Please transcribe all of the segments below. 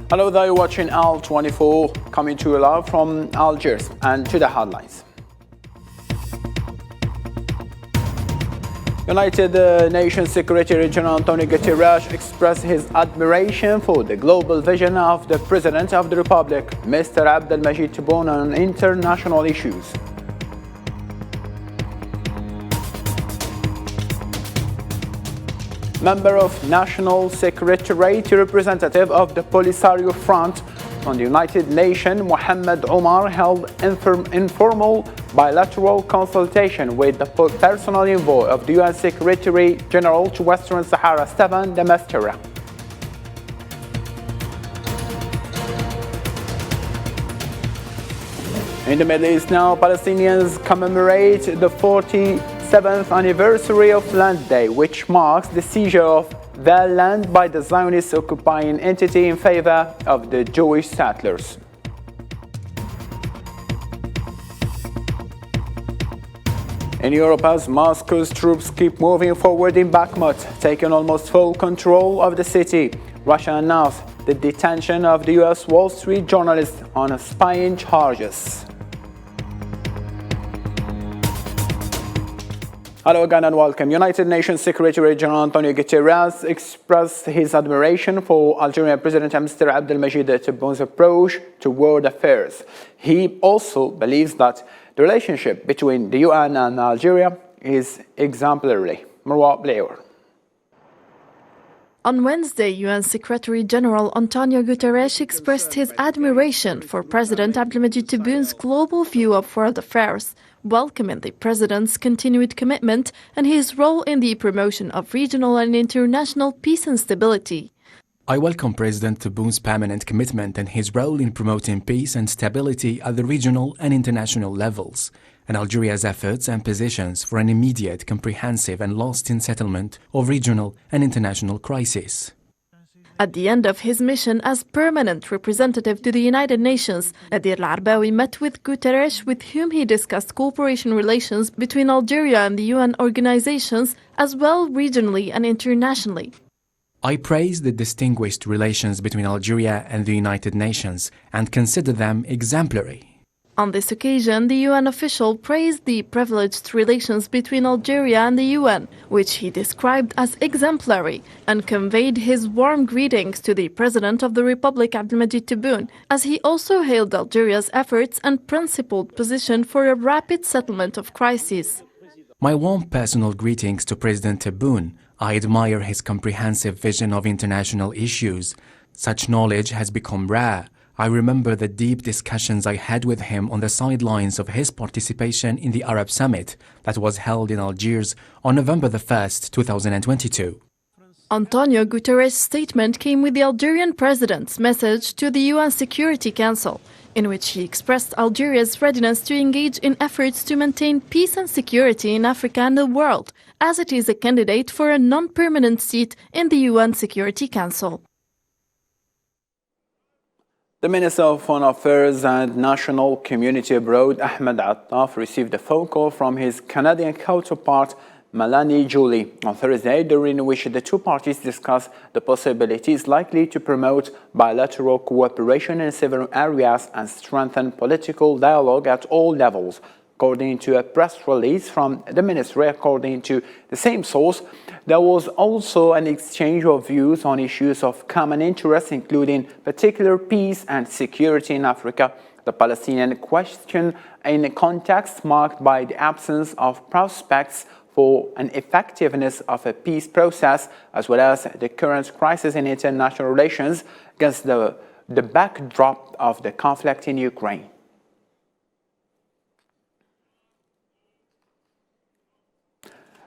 Hello there, you're watching Al24, coming to you live from Algiers, and to the headlines. United Nations Secretary General Antonio Guterres expressed his admiration for the global vision of the President of the Republic, Mr. Abdelmajid Tebboune, on international issues. Member of National Secretariat, representative of the Polisario Front on the United Nations, Mohammed Omar, held informal bilateral consultation with the personal envoy of the UN Secretary General to Western Sahara, Stefan de Mistura. In the Middle East now, Palestinians commemorate the 47th anniversary of Land Day, which marks the seizure of their land by the Zionist occupying entity in favor of the Jewish settlers. In Europe, as Moscow's troops keep moving forward in Bakhmut, taking almost full control of the city, Russia announced the detention of the US Wall Street journalist on spying charges. Hello again and welcome. United Nations Secretary General Antonio Guterres expressed his admiration for Algerian President Mr. Abdelmajid Tebboune's approach to world affairs. He also believes that the relationship between the UN and Algeria is exemplary. Marwa Blair. On Wednesday, UN Secretary-General Antonio Guterres expressed his admiration for President Abdelmajid Tebboune's global view of world affairs, welcoming the president's continued commitment and his role in the promotion of regional and international peace and stability. I welcome President Tebboune's permanent commitment and his role in promoting peace and stability at the regional and international levels, and Algeria's efforts and positions for an immediate, comprehensive and lasting settlement of regional and international crises. At the end of his mission as permanent representative to the United Nations, Nadir Al-Arbawi met with Guterres, with whom he discussed cooperation relations between Algeria and the UN organizations, as well regionally and internationally. I praise the distinguished relations between Algeria and the United Nations and consider them exemplary. On this occasion, the UN official praised the privileged relations between Algeria and the UN, which he described as exemplary, and conveyed his warm greetings to the President of the Republic, Abdelmajid Tebboune, as he also hailed Algeria's efforts and principled position for a rapid settlement of crises. My warm personal greetings to President Tebboune. I admire his comprehensive vision of international issues. Such knowledge has become rare. I remember the deep discussions I had with him on the sidelines of his participation in the Arab Summit that was held in Algiers on November 1st, 2022. Antonio Guterres' statement came with the Algerian president's message to the UN Security Council, in which he expressed Algeria's readiness to engage in efforts to maintain peace and security in Africa and the world, as it is a candidate for a non-permanent seat in the UN Security Council. The Minister of Foreign Affairs and National Community Abroad, Ahmed Attaf, received a phone call from his Canadian counterpart, Melanie Joly, on Thursday, during which the two parties discussed the possibilities likely to promote bilateral cooperation in several areas and strengthen political dialogue at all levels. According to a press release from the ministry, according to the same source, there was also an exchange of views on issues of common interest, including particular peace and security in Africa, the Palestinian question in a context marked by the absence of prospects for an effectiveness of a peace process, as well as the current crisis in international relations against the backdrop of the conflict in Ukraine.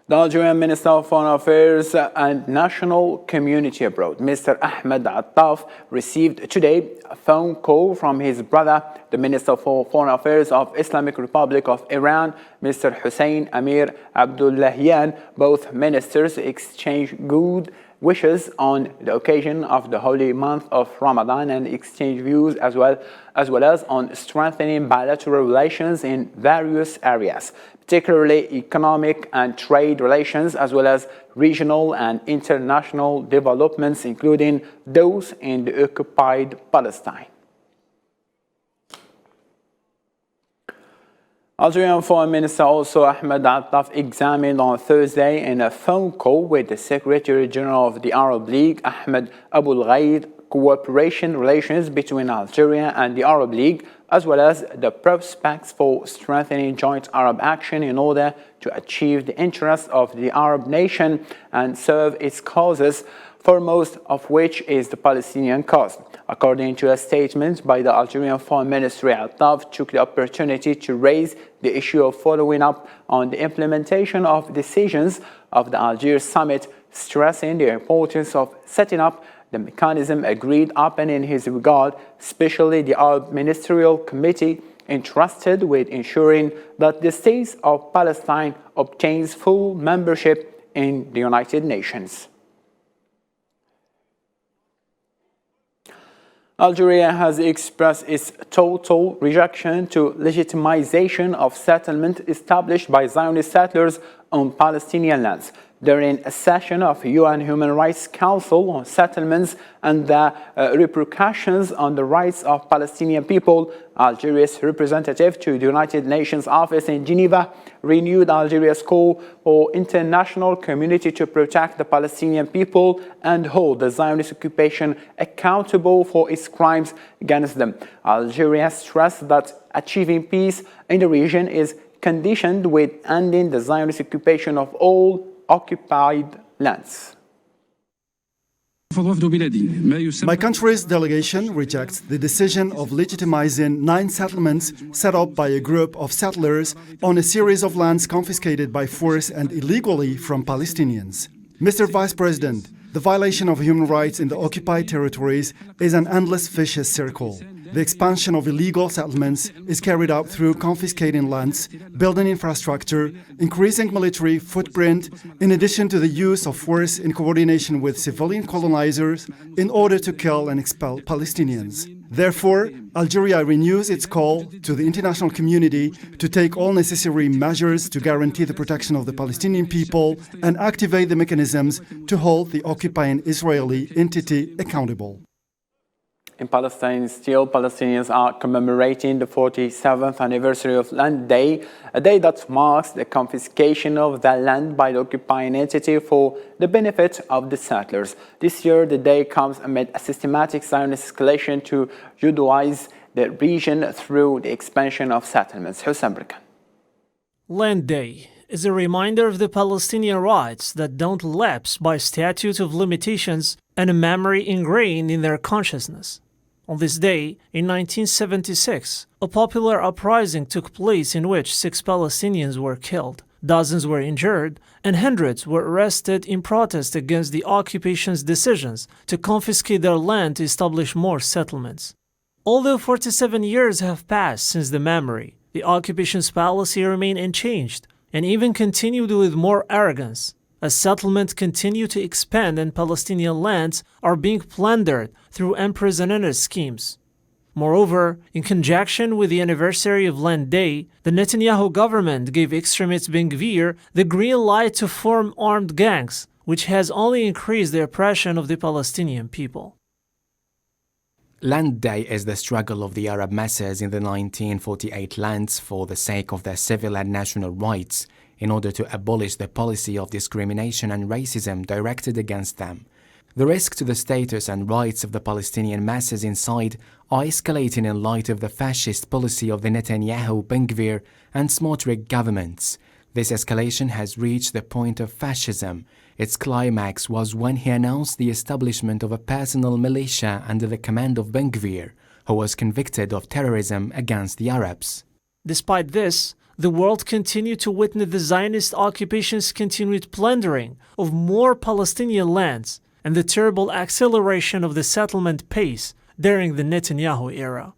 The Algerian Minister of Foreign Affairs and National Community Abroad, Mr. Ahmed Attaf, received today a phone call from his brother, the Minister for Foreign Affairs of Islamic Republic of Iran, Mr. Hussein Amir Abdullahian. Both ministers exchanged good wishes on the occasion of the holy month of Ramadan and exchange views as well as on strengthening bilateral relations in various areas, particularly economic and trade relations, as well as regional and international developments, including those in the occupied Palestine. Algerian Foreign Minister also Ahmed Attaf examined on Thursday in a phone call with the Secretary General of the Arab League, Ahmed Abul Ghaid, cooperation relations between Algeria and the Arab League, as well as the prospects for strengthening joint Arab action in order to achieve the interests of the Arab nation and serve its causes, foremost of which is the Palestinian cause. According to a statement by the Algerian Foreign Ministry, Attaf took the opportunity to raise the issue of following up on the implementation of decisions of the Algiers summit, stressing the importance of setting up the mechanism agreed upon in his regard, especially the Arab Ministerial Committee entrusted with ensuring that the state of Palestine obtains full membership in the United Nations. Algeria has expressed its total rejection to legitimization of settlement established by Zionist settlers on Palestinian lands. During a session of UN Human Rights Council on settlements and the repercussions on the rights of Palestinian people, Algeria's representative to the United Nations office in Geneva renewed Algeria's call for international community to protect the Palestinian people and hold the Zionist occupation accountable for its crimes against them. Algeria stressed that achieving peace in the region is conditioned with ending the Zionist occupation of all occupied lands. My country's delegation rejects the decision of legitimizing 9 settlements set up by a group of settlers on a series of lands confiscated by force and illegally from Palestinians. Mr. Vice President, the violation of human rights in the occupied territories is an endless vicious circle. The expansion of illegal settlements is carried out through confiscating lands, building infrastructure, increasing military footprint, in addition to the use of force in coordination with civilian colonizers in order to kill and expel Palestinians. Therefore, Algeria renews its call to the international community to take all necessary measures to guarantee the protection of the Palestinian people and activate the mechanisms to hold the occupying Israeli entity accountable. In Palestine, still, Palestinians are commemorating the 47th anniversary of Land Day, a day that marks the confiscation of the land by the occupying entity for the benefit of the settlers. This year, the day comes amid a systematic Zionist escalation to Judaize the region through the expansion of settlements. Hussein Brikan. Land Day is a reminder of the Palestinian rights that don't lapse by statute of limitations and a memory ingrained in their consciousness. On this day, in 1976, a popular uprising took place in which 6 Palestinians were killed, dozens were injured, and hundreds were arrested in protest against the occupation's decisions to confiscate their land to establish more settlements. Although 47 years have passed since the memory, the occupation's policy remained unchanged and even continued with more arrogance, as settlements continue to expand and Palestinian lands are being plundered through unprecedented schemes. Moreover, in conjunction with the anniversary of Land Day, the Netanyahu government gave extremist Ben Gvir the green light to form armed gangs, which has only increased the oppression of the Palestinian people. Land Day is the struggle of the Arab masses in the 1948 lands for the sake of their civil and national rights, in order to abolish the policy of discrimination and racism directed against them. The risk to the status and rights of the Palestinian masses inside are escalating in light of the fascist policy of the Netanyahu, Ben Gvir, and Smotrich governments. This escalation has reached the point of fascism. Its climax was when he announced the establishment of a personal militia under the command of Ben Gvir, who was convicted of terrorism against the Arabs. Despite this, the world continued to witness the Zionist occupation's continued plundering of more Palestinian lands and the terrible acceleration of the settlement pace during the Netanyahu era.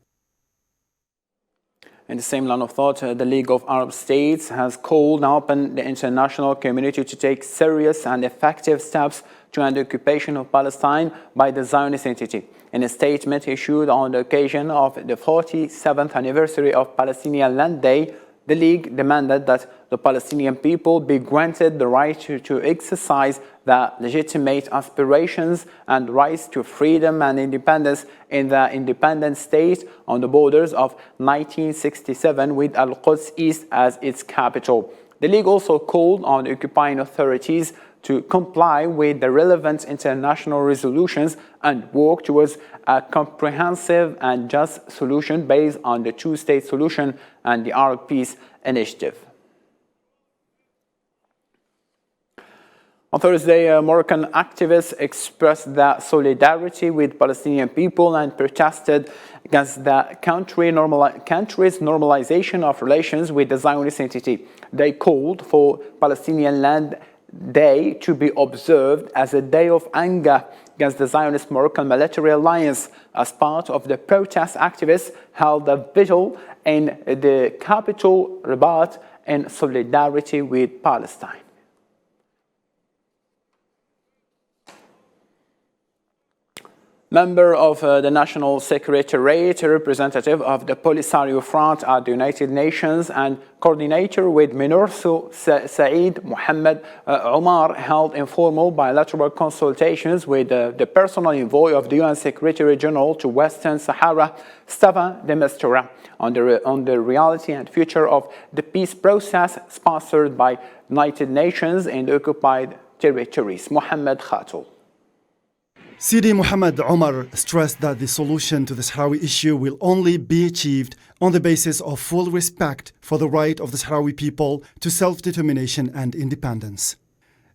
In the same line of thought, the League of Arab States has called upon the international community to take serious and effective steps to end the occupation of Palestine by the Zionist entity. In a statement issued on the occasion of the 47th anniversary of Palestinian Land Day, the League demanded that the Palestinian people be granted the right to exercise their legitimate aspirations and rights to freedom and independence in the independent state on the borders of 1967 with Al-Quds East as its capital. The League also called on the occupying authorities to comply with the relevant international resolutions and work towards a comprehensive and just solution based on the two-state solution and the Arab Peace Initiative. On Thursday, Moroccan activists expressed their solidarity with Palestinian people and protested against the country's normalization of relations with the Zionist entity. They called for Palestinian Land Day to be observed as a day of anger against the Zionist Moroccan military alliance. As part of the protest, activists held a vigil in the capital, Rabat, in solidarity with Palestine. Member of the National Secretariat, representative of the Polisario Front at the United Nations and coordinator with MINURSO, Saeed Mohammed Omar, held informal bilateral consultations with the personal envoy of the UN Secretary General to Western Sahara, Staffan de Mistura, on the reality and future of the peace process sponsored by United Nations in the occupied territories. Mohammed Khatul. Sidi Mohammed Omar stressed that the solution to the Sahrawi issue will only be achieved on the basis of full respect for the right of the Sahrawi people to self-determination and independence.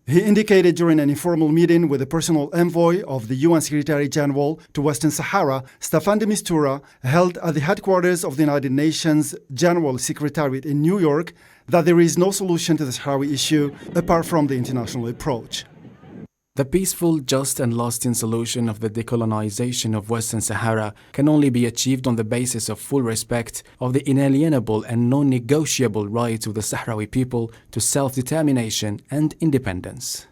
He indicated during an informal meeting with the personal envoy of the UN Secretary General to Western Sahara, Staffan de Mistura, held at the headquarters of the United Nations General Secretariat in New York, that there is no solution to the Sahrawi issue apart from the international approach. The peaceful, just and lasting solution of the decolonization of Western Sahara can only be achieved on the basis of full respect of the inalienable and non-negotiable rights of the Sahrawi people to self-determination and independence.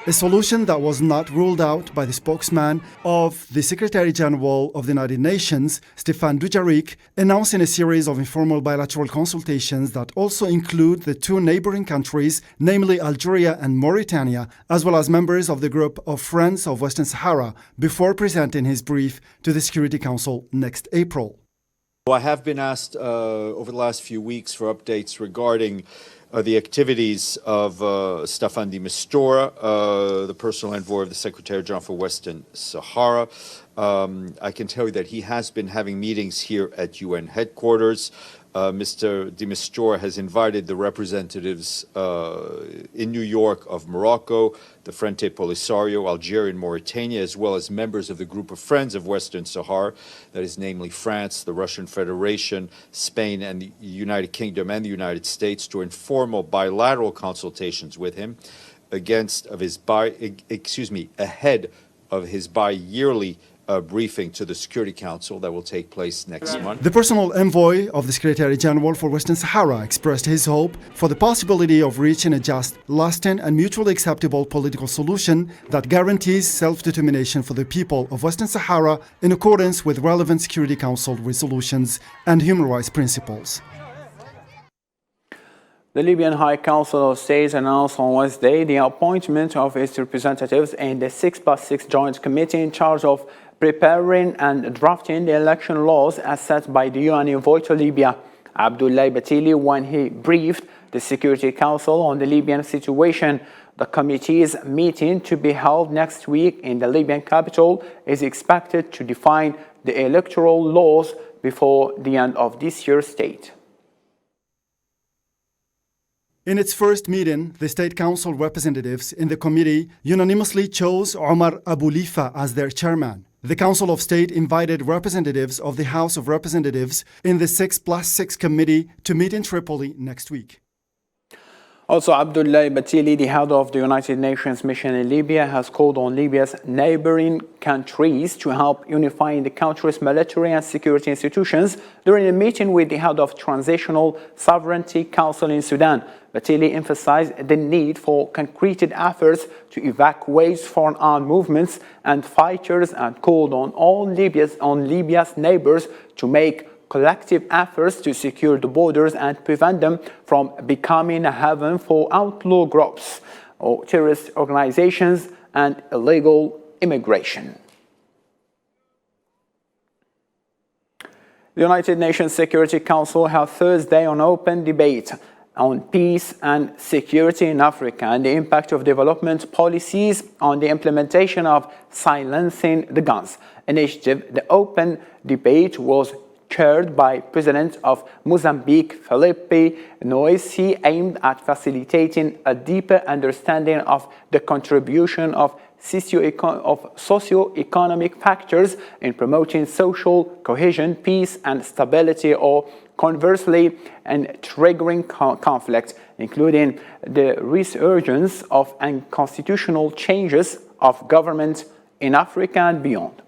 A solution that was not ruled out by the spokesman of the Secretary General of the United Nations, Stéphane Dujarric, announcing a series of informal bilateral consultations that also include the two neighboring countries, namely Algeria and Mauritania, as well as members of the group of Friends of Western Sahara, before presenting his brief to the Security Council next April. I have been asked over the last few weeks for updates regarding the activities of Staffan de Mistura, the personal envoy of the Secretary General for Western Sahara. I can tell you that he has been having meetings here at UN headquarters. Mr. de Mistura has invited the representatives in New York of Morocco, the Frente Polisario, Algeria and Mauritania, as well as members of the group of Friends of Western Sahara, that is namely France, the Russian Federation, Spain and the United Kingdom and the United States, to informal bilateral consultations with him ahead of his bi-yearly briefing to the Security Council that will take place next month. The personal envoy of the Secretary General for Western Sahara expressed his hope for the possibility of reaching a just, lasting and mutually acceptable political solution that guarantees self-determination for the people of Western Sahara in accordance with relevant Security Council resolutions and human rights principles. The Libyan High Council of State announced on Wednesday the appointment of its representatives in the 6+6 Joint Committee in charge of preparing and drafting the election laws as set by the UN envoy to Libya, Abdullah Batili, when he briefed the Security Council on the Libyan situation. The committee's meeting, to be held next week in the Libyan capital, is expected to define the electoral laws before the end of this year's state. In its first meeting, the State Council representatives in the committee unanimously chose Omar Aboulifa as their chairman. The Council of State invited representatives of the House of Representatives in the 6+6 committee to meet in Tripoli next week. Also, Abdullah Batili, the head of the United Nations mission in Libya, has called on Libya's neighboring countries to help unify the country's military and security institutions during a meeting with the head of Transitional Sovereignty Council in Sudan. Batili emphasized the need for concrete efforts to evacuate foreign armed movements and fighters and called on all Libya's neighbors to make collective efforts to secure the borders and prevent them from becoming a haven for outlaw groups or terrorist organizations and illegal immigration. The United Nations Security Council held Thursday an open debate on peace and security in Africa and the impact of development policies on the implementation of silencing the guns initiative. The open debate was chaired by President of Mozambique, Felipe Nyusi, aimed at facilitating a deeper understanding of the contribution of socio-economic factors in promoting social cohesion, peace, and stability, or conversely, in triggering conflict, including the resurgence of unconstitutional changes of government in Africa and beyond.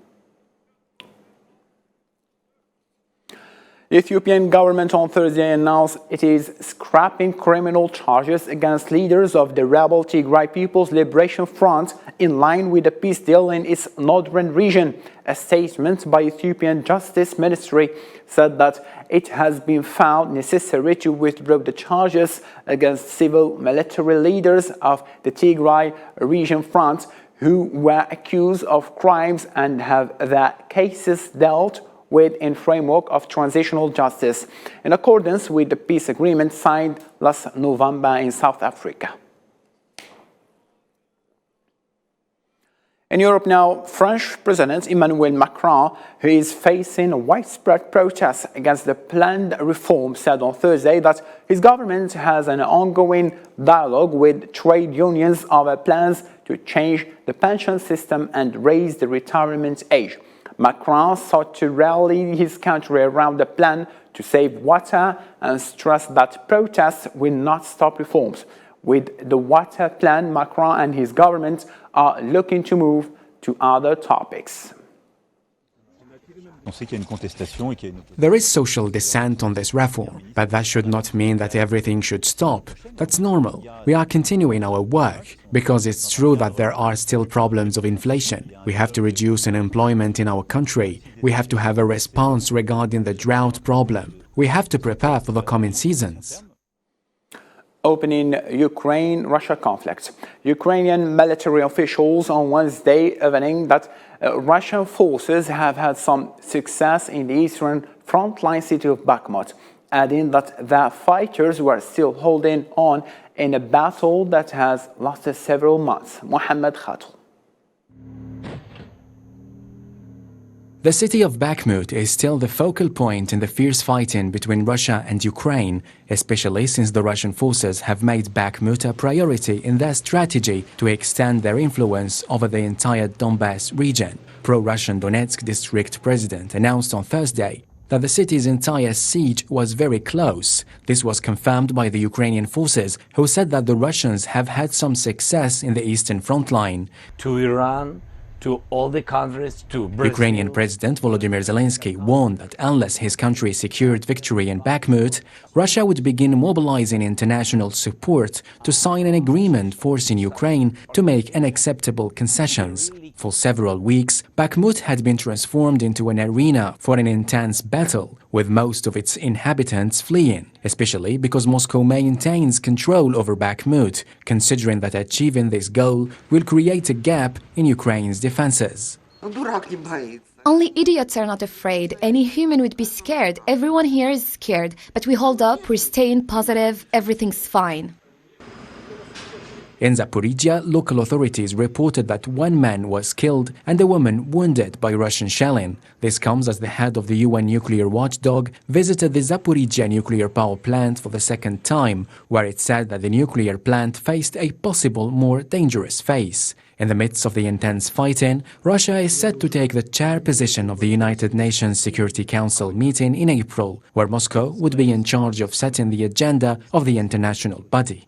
The Ethiopian government on Thursday announced it is scrapping criminal charges against leaders of the rebel Tigray People's Liberation Front in line with the peace deal in its northern region. A statement by Ethiopian Justice Ministry said that it has been found necessary to withdraw the charges against civil military leaders of the Tigray Region Front who were accused of crimes and have their cases dealt with in framework of transitional justice, in accordance with the peace agreement signed last November in South Africa. In Europe now, French President Emmanuel Macron, who is facing widespread protests against the planned reform, said on Thursday that his government has an ongoing dialogue with trade unions over plans to change the pension system and raise the retirement age. Macron sought to rally his country around the plan to save water and stressed that protests will not stop reforms. With the water plan, Macron and his government are looking to move to other topics. There is social dissent on this reform, but that should not mean that everything should stop. That's normal. We are continuing our work, because it's true that there are still problems of inflation. We have to reduce unemployment in our country. We have to have a response regarding the drought problem. We have to prepare for the coming seasons. Opening Ukraine-Russia conflict. Ukrainian military officials on Wednesday evening that Russian forces have had some success in the eastern frontline city of Bakhmut, adding that their fighters were still holding on in a battle that has lasted several months. Mohammed Khatul. The city of Bakhmut is still the focal point in the fierce fighting between Russia and Ukraine, especially since the Russian forces have made Bakhmut a priority in their strategy to extend their influence over the entire Donbass region. Pro-Russian Donetsk district president announced on Thursday that the city's entire siege was very close. This was confirmed by the Ukrainian forces, who said that the Russians have had some success in the eastern front line. To Iran, to all the countries, to Brazil. Ukrainian President Volodymyr Zelensky warned that unless his country secured victory in Bakhmut, Russia would begin mobilizing international support to sign an agreement forcing Ukraine to make unacceptable concessions. For several weeks, Bakhmut had been transformed into an arena for an intense battle, with most of its inhabitants fleeing, especially because Moscow maintains control over Bakhmut, considering that achieving this goal will create a gap in Ukraine's defenses. Only idiots are not afraid. Any human would be scared. Everyone here is scared. But we hold up, we're staying positive, everything's fine. In Zaporizhia, local authorities reported that one man was killed and a woman wounded by Russian shelling. This comes as the head of the UN nuclear watchdog visited the Zaporizhia nuclear power plant for the second time, where it said that the nuclear plant faced a possible more dangerous phase. In the midst of the intense fighting, Russia is set to take the chair position of the United Nations Security Council meeting in April, where Moscow would be in charge of setting the agenda of the international body.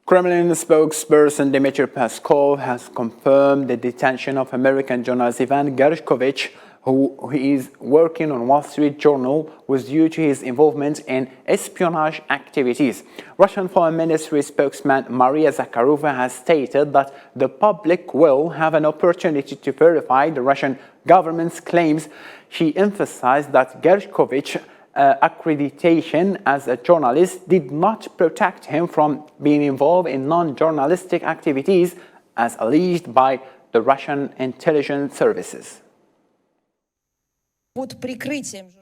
Kremlin spokesperson Dmitry Peskov has confirmed the detention of American journalist Ivan Gershkovich, who is working on Wall Street Journal, was due to his involvement in espionage activities. Russian Foreign Ministry spokesman Maria Zakharova has stated that the public will have an opportunity to verify the Russian government's claims. She emphasized that Gershkovich's accreditation as a journalist did not protect him from being involved in non-journalistic activities as alleged by the Russian intelligence services.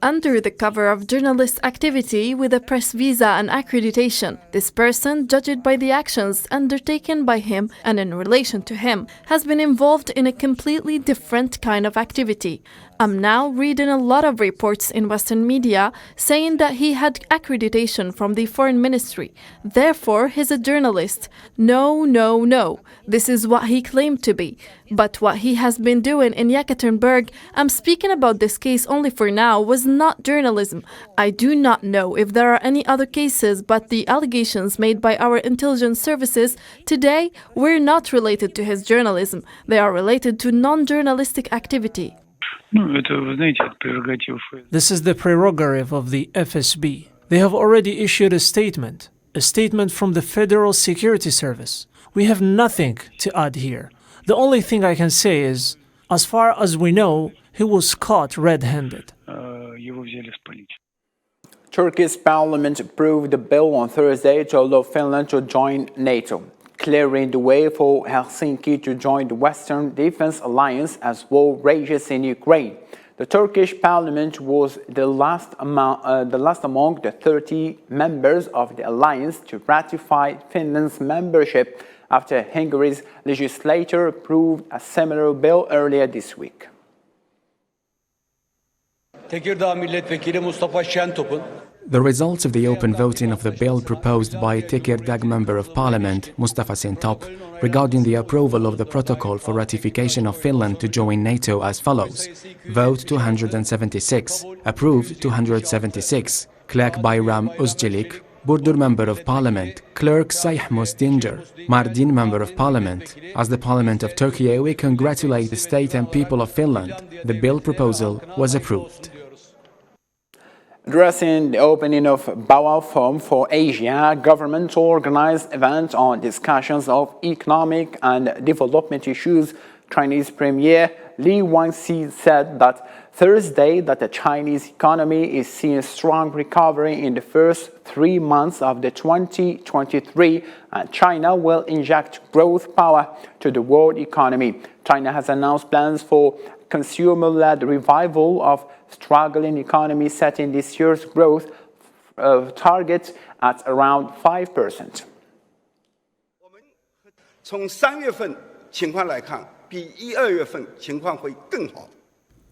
Under the cover of journalist activity with a press visa and accreditation, this person, judged by the actions undertaken by him and in relation to him, has been involved in a completely different kind of activity. I'm now reading a lot of reports in Western media saying that he had accreditation from the Foreign Ministry. Therefore, he's a journalist. No, no, no. This is what he claimed to be. But what he has been doing in Yekaterinburg, I'm speaking about this case only for now, was not journalism. I do not know if there are any other cases, but the allegations made by our intelligence services today were not related to his journalism. They are related to non-journalistic activity. This is the prerogative of the FSB. They have already issued a statement from the Federal Security Service. We have nothing to add here. The only thing I can say is, as far as we know, he was caught red-handed. Turkey's parliament approved a bill on Thursday to allow Finland to join NATO, clearing the way for Helsinki to join the Western Defense Alliance as war rages in Ukraine. The Turkish parliament was the last among the 30 members of the alliance to ratify Finland's membership after Hungary's legislature approved a similar bill earlier this week. The results of the open voting of the bill proposed by Tekirdağ Member of Parliament, Mustafa Sintop, regarding the approval of the protocol for ratification of Finland to join NATO as follows: vote 276, approved 276, Clerk Bayram Özcelik, Burdur Member of Parliament, Clerk Sayhmus Dinger, Mardin Member of Parliament. As the Parliament of Turkey, we congratulate the state and people of Finland. The bill proposal was approved. Addressing the opening of Boao Forum for Asia, government-organized event on discussions of economic and development issues, Chinese Premier Li Wangxi said that Thursday that the Chinese economy is seeing strong recovery in the first 3 months of the 2023, and China will inject growth power to the world economy. China has announced plans for consumer-led revival of struggling economy, setting this year's growth target at around 5%.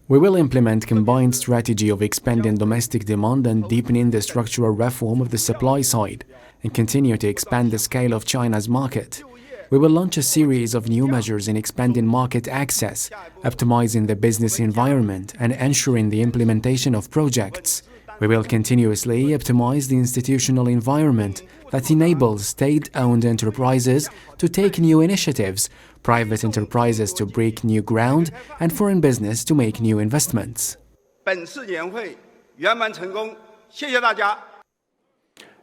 We will implement combined strategy of expanding domestic demand and deepening the structural reform of the supply side, and continue to expand the scale of China's market. We will launch a series of new measures in expanding market access, optimizing the business environment, and ensuring the implementation of projects. We will continuously optimize the institutional environment that enables state-owned enterprises to take new initiatives, private enterprises to break new ground, and foreign business to make new investments.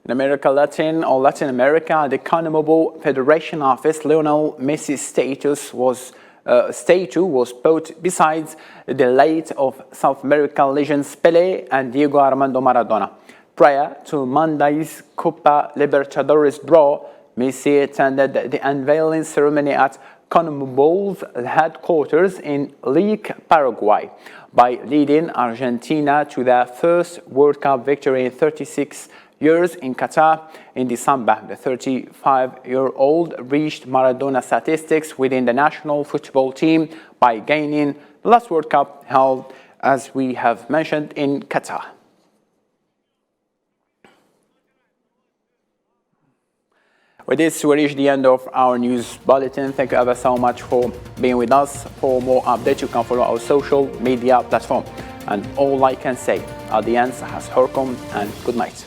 In Latin America, the CONMEBOL Federation Office Lionel Messi's statue was put beside the late of South American legends Pelé and Diego Armando Maradona. Prior to Monday's Copa Libertadores draw, Messi attended the unveiling ceremony at CONMEBOL's headquarters in Lake, Paraguay, by leading Argentina to their first World Cup victory in 36 years in Qatar. In December, the 35-year-old reached Maradona statistics within the national football team by gaining the last World Cup held, as we have mentioned, in Qatar. With this, we reach the end of our news bulletin. Thank you ever so much for being with us. For more updates, you can follow our social media platform. And all I can say at the end, has Horkum and good night.